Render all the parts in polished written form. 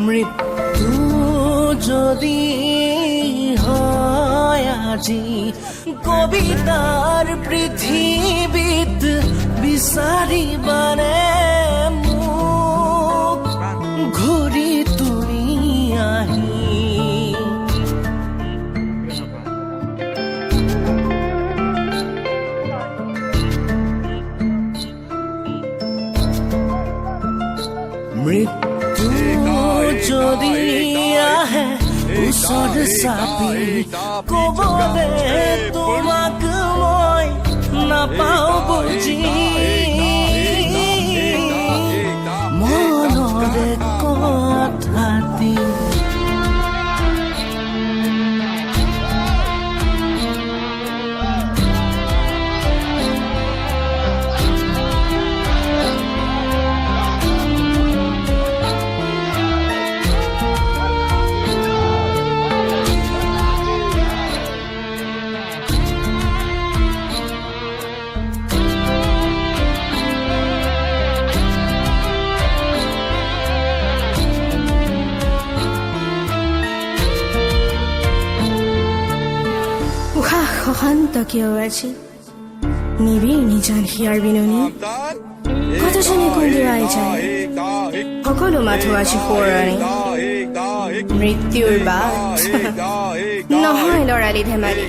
মৃত্যু যদি হয় আজি কবিতাৰ পৃথিবীত বিচাৰিবানে মোক ঘূৰি তুমি আহি মৃত্যু যদি আহে ওচৰ চাপি কবলে তোমাক মই নাপাওঁ বুজি মনৰে কথাটি শান্ত কিয় আজি নিবিড় নিজান হিয়াৰ বিননি কতজনে কন্দুৱাই যায় সকলো মাথো আজি সোঁৱৰণি মৃত্যুৰ বাট নহয় লৰালি ধেমালি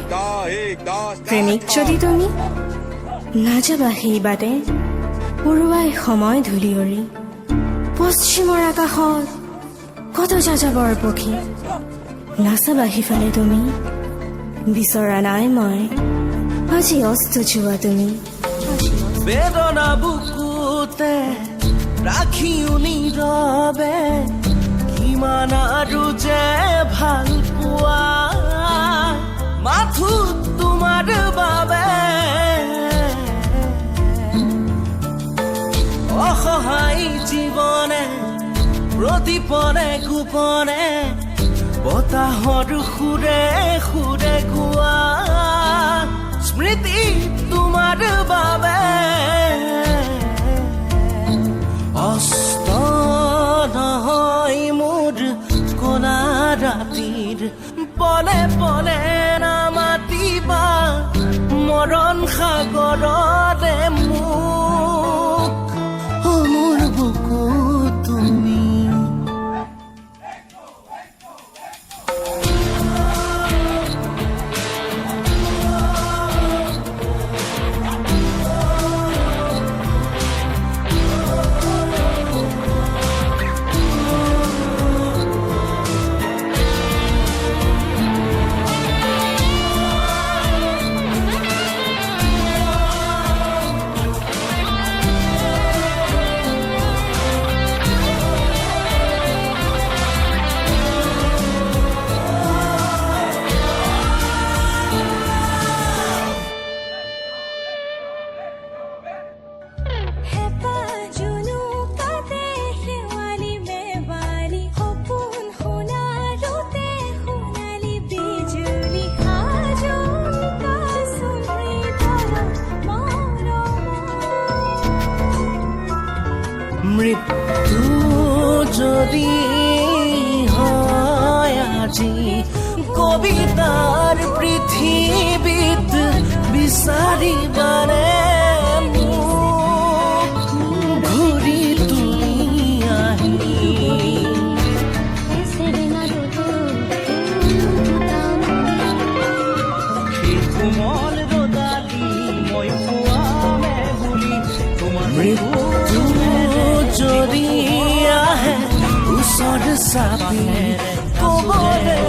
প্ৰেমিক যদি তুমি নাযাবা সেই বাটে উৰুৱাই সময় ধূলিয়ৰি পশ্চিমৰ আকাশত কত যাযাবৰ পক্ষী নাচাবা সিফালে তুমি বিচৰা নাই মই আজি অস্ত যোৱা তুমি বেদনা বুকুতে ৰাখিও নীৰৱে কিমান আৰু যে ভাল পোৱা মাথো তোমাৰ বাবে অসহায় জীৱনে প্ৰতিপনে গোপনে বতাহৰ সুৰে সুৰে গোৱা স্মৃতি তোমাৰ বাবে অস্ত নহয় মোৰ কলা ৰাতিৰ পলে পলে নামাতিবা মৰণ সাগৰতে মোক মোৰ বুকু তুমি মৃত্যু যদি হয় আজি কবিতাৰ পৃথিবীত বিচাৰিবানে মোক ঘূৰি তুমি আহি কোমল ৰদালি মই পোৱামে বুলি তোমাৰ মৃত্যু যদি আহে ওচৰ চাপি কবলে